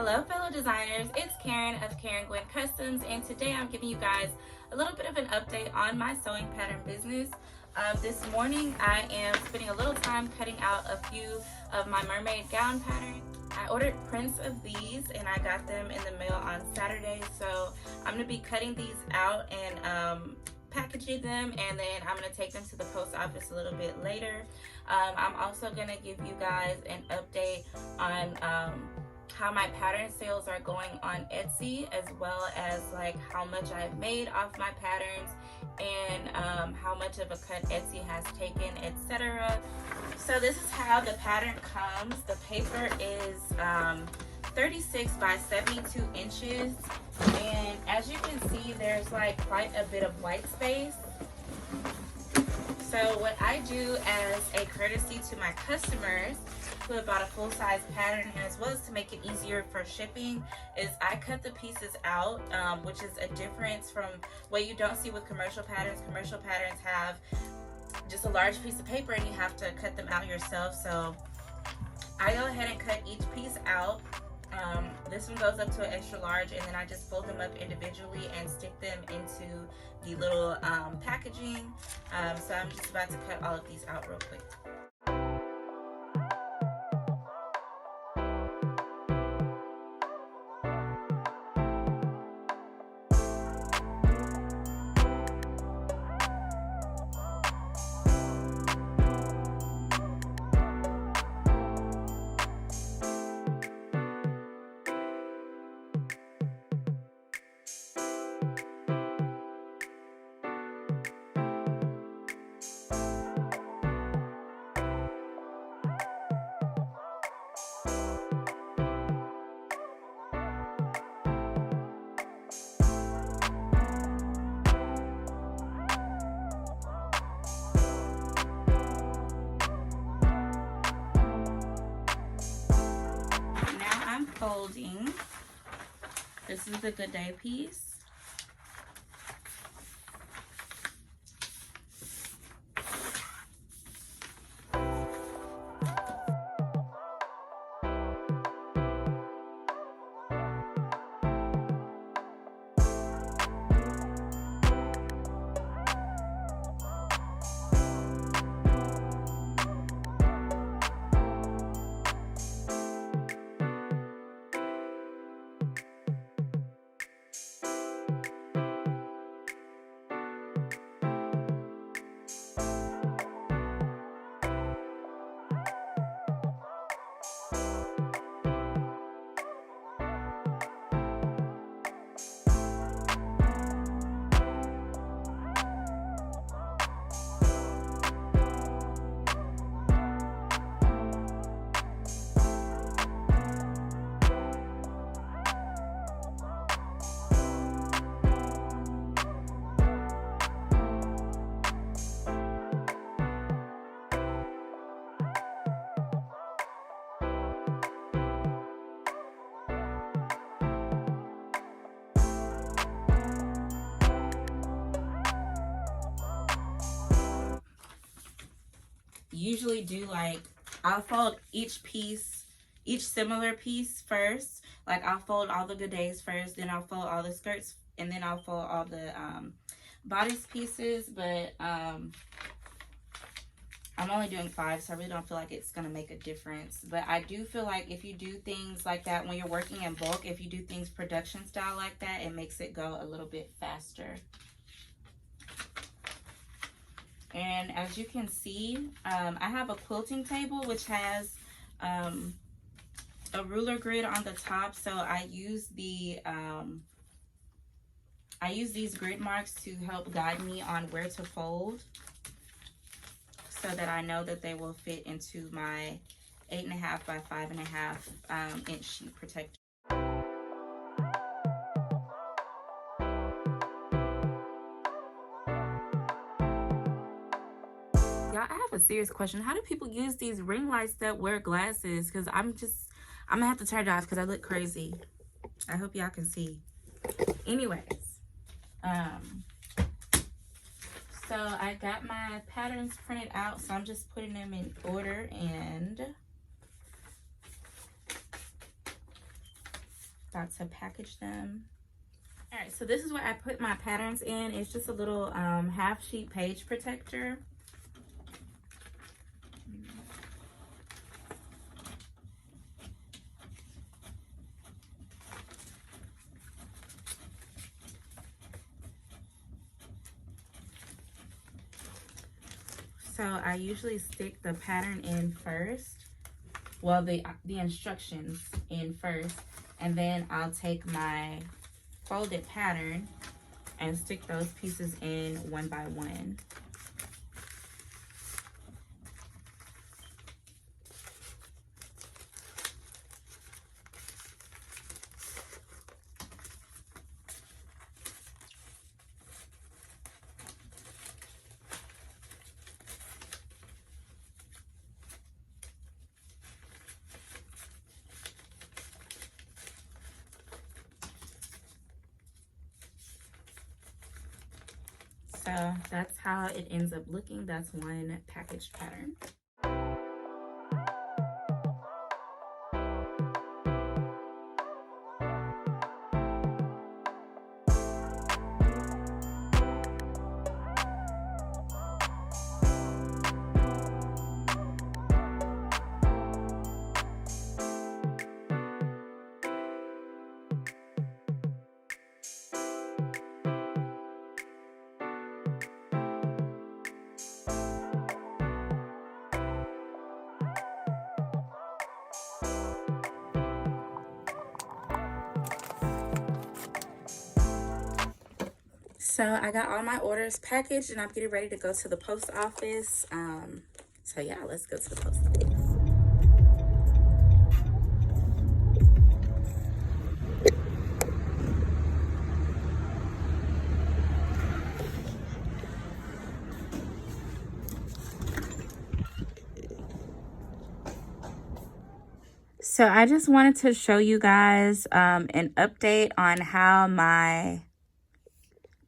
Hello fellow designers, it's Karen of Karen Gwen Customs, and today I'm giving you guys a little bit of an update on my sewing pattern business. This morning I am spending a little time cutting out a few of my mermaid gown patterns. I ordered prints of these and I got them in the mail on Saturday, so I'm going to be cutting these out and packaging them, and then I'm going to take them to the post office a little bit later. I'm also going to give you guys an update on how my pattern sales are going on Etsy, as well as like how much I've made off my patterns and how much of a cut Etsy has taken, etc. So this is how the pattern comes. The paper is 36 by 72 inches, and as you can see, there's like quite a bit of white space. So what I do as a courtesy to my customers who have bought a full-size pattern, and as well as to make it easier for shipping, is I cut the pieces out, which is a difference from what you don't see with commercial patterns. Commercial patterns have just a large piece of paper and you have to cut them out yourself. So I go ahead and cut each piece out. This one goes up to an extra large, and then I just fold them up individually and stick them into the little packaging. So I'm just about to cut all of these out real quick. Folding. This is the Good Day piece. Usually do like, I'll fold each piece, each similar piece first. Like I'll fold all the Good Days first, then I'll fold all the skirts, and then I'll fold all the bodice pieces. But I'm only doing 5, so I really don't feel like it's gonna make a difference. But I do feel like if you do things like that when you're working in bulk, if you do things production style like that, it makes it go a little bit faster. And as you can see, I have a quilting table which has a ruler grid on the top. So I use these grid marks to help guide me on where to fold, so that I know that they will fit into my 8.5 by 5.5 inch sheet protector. Y'all, I have a serious question. How do people use these ring lights that wear glasses? Because I'm gonna have to turn it off because I look crazy. I hope y'all can see. Anyways, so I got my patterns printed out, so I'm just putting them in order, and About to package them. All right, so this is what I put my patterns in. It's just a little half sheet page protector. So I usually stick the pattern in first. Well, the instructions in first, and then I'll take my folded pattern and stick those pieces in one by one. So that's how it ends up looking. That's one packaged pattern. So I got all my orders packaged and I'm getting ready to go to the post office. So yeah, let's go to the post office. So I just wanted to show you guys an update on how my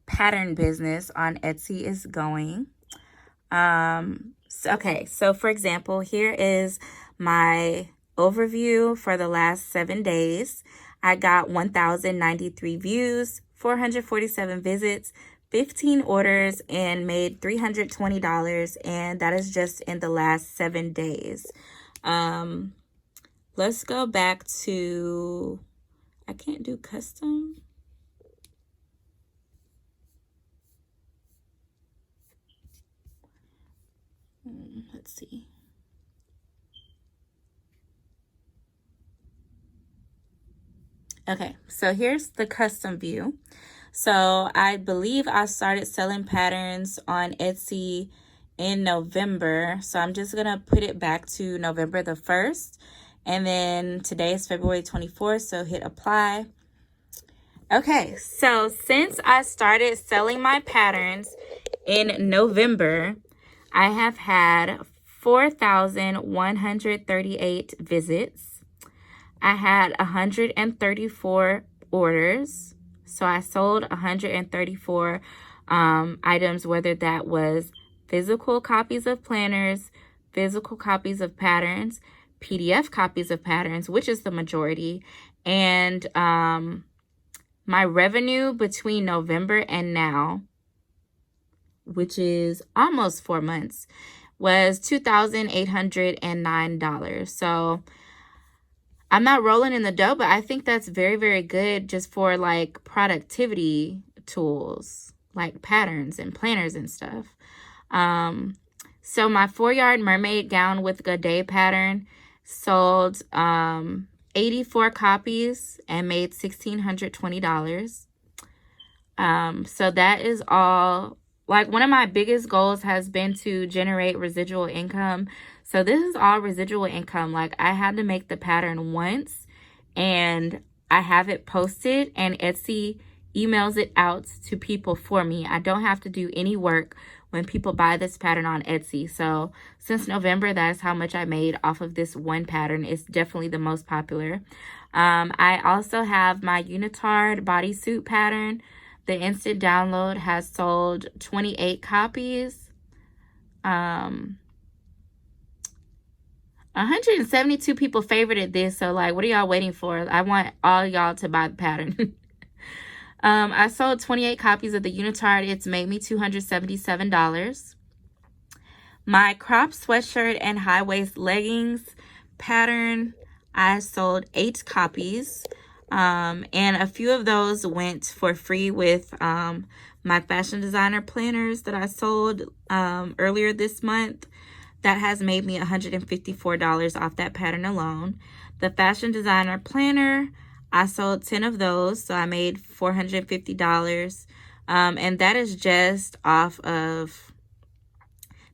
pattern business on Etsy is going. So for example, here is my overview for the last 7 days. I got 1,093 views, 447 visits, 15 orders, and made $320, and that is just in the last 7 days. Let's go back to, I can't do custom. Let's see. Okay, so here's the custom view. So I believe I started selling patterns on Etsy in November. So I'm just going to put it back to November the 1st. And then today is February 24th, so hit apply. Okay, so since I started selling my patterns in November, I have had 4,138 visits. I had 134 orders. So I sold 134 items, whether that was physical copies of planners, physical copies of patterns, PDF copies of patterns, which is the majority. And my revenue between November and now, which is almost 4 months, was $2,809. So I'm not rolling in the dough, but I think that's very, very good just for like productivity tools, like patterns and planners and stuff. So my 4-yard mermaid gown with Good Day pattern sold 84 copies and made $1,620. So that is all. Like, one of my biggest goals has been to generate residual income. So this is all residual income. Like, I had to make the pattern once and I have it posted and Etsy emails it out to people for me. I don't have to do any work when people buy this pattern on Etsy. So since November, that's how much I made off of this one pattern. It's definitely the most popular. I also have my unitard bodysuit pattern. The instant download has sold 28 copies. 172 people favorited this, so like, what are y'all waiting for? I want all y'all to buy the pattern. I sold 28 copies of the unitard. It's made me $277. My crop sweatshirt and high waist leggings pattern, I sold 8 copies. And a few of those went for free with my fashion designer planners that I sold earlier this month. That has made me $154 off that pattern alone. The fashion designer planner, I sold 10 of those, so I made $450. And that is just off of,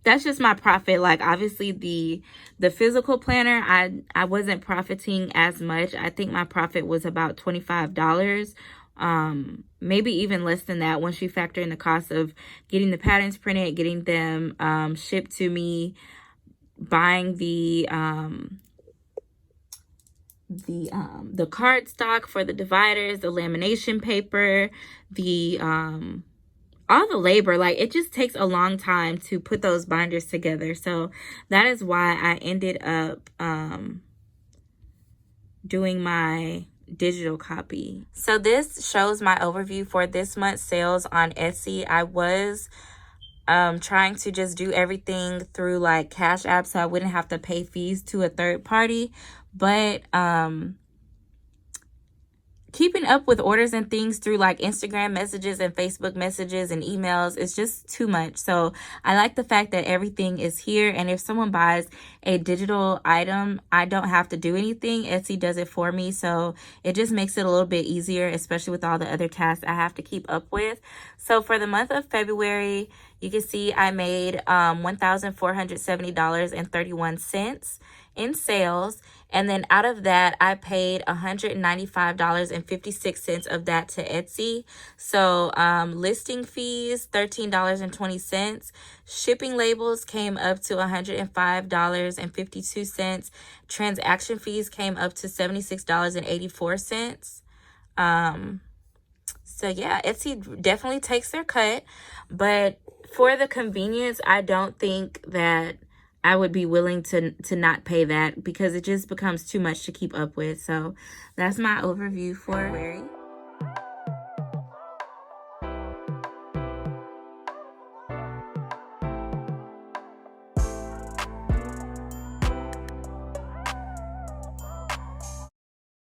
that's just my profit. Like, obviously the physical planner, I wasn't profiting as much. I think my profit was about $25. Maybe even less than that once you factor in the cost of getting the patterns printed, getting them shipped to me, buying the cardstock for the dividers, the lamination paper, the all the labor. Like, it just takes a long time to put those binders together. So that is why I ended up doing my digital copy. So this shows my overview for this month's sales on Etsy. I was trying to just do everything through like Cash App so I wouldn't have to pay fees to a third party, but keeping up with orders and things through like Instagram messages and Facebook messages and emails is just too much. So I like the fact that everything is here, and if someone buys a digital item, I don't have to do anything. Etsy does it for me, so it just makes it a little bit easier, especially with all the other tasks I have to keep up with. So for the month of February, you can see I made $1,470.31 in sales. And then out of that, I paid $195.56 of that to Etsy. So listing fees, $13.20. Shipping labels came up to $105.52. Transaction fees came up to $76.84. So yeah, Etsy definitely takes their cut. But for the convenience, I don't think that I would be willing to not pay that, because it just becomes too much to keep up with. So that's my overview for February.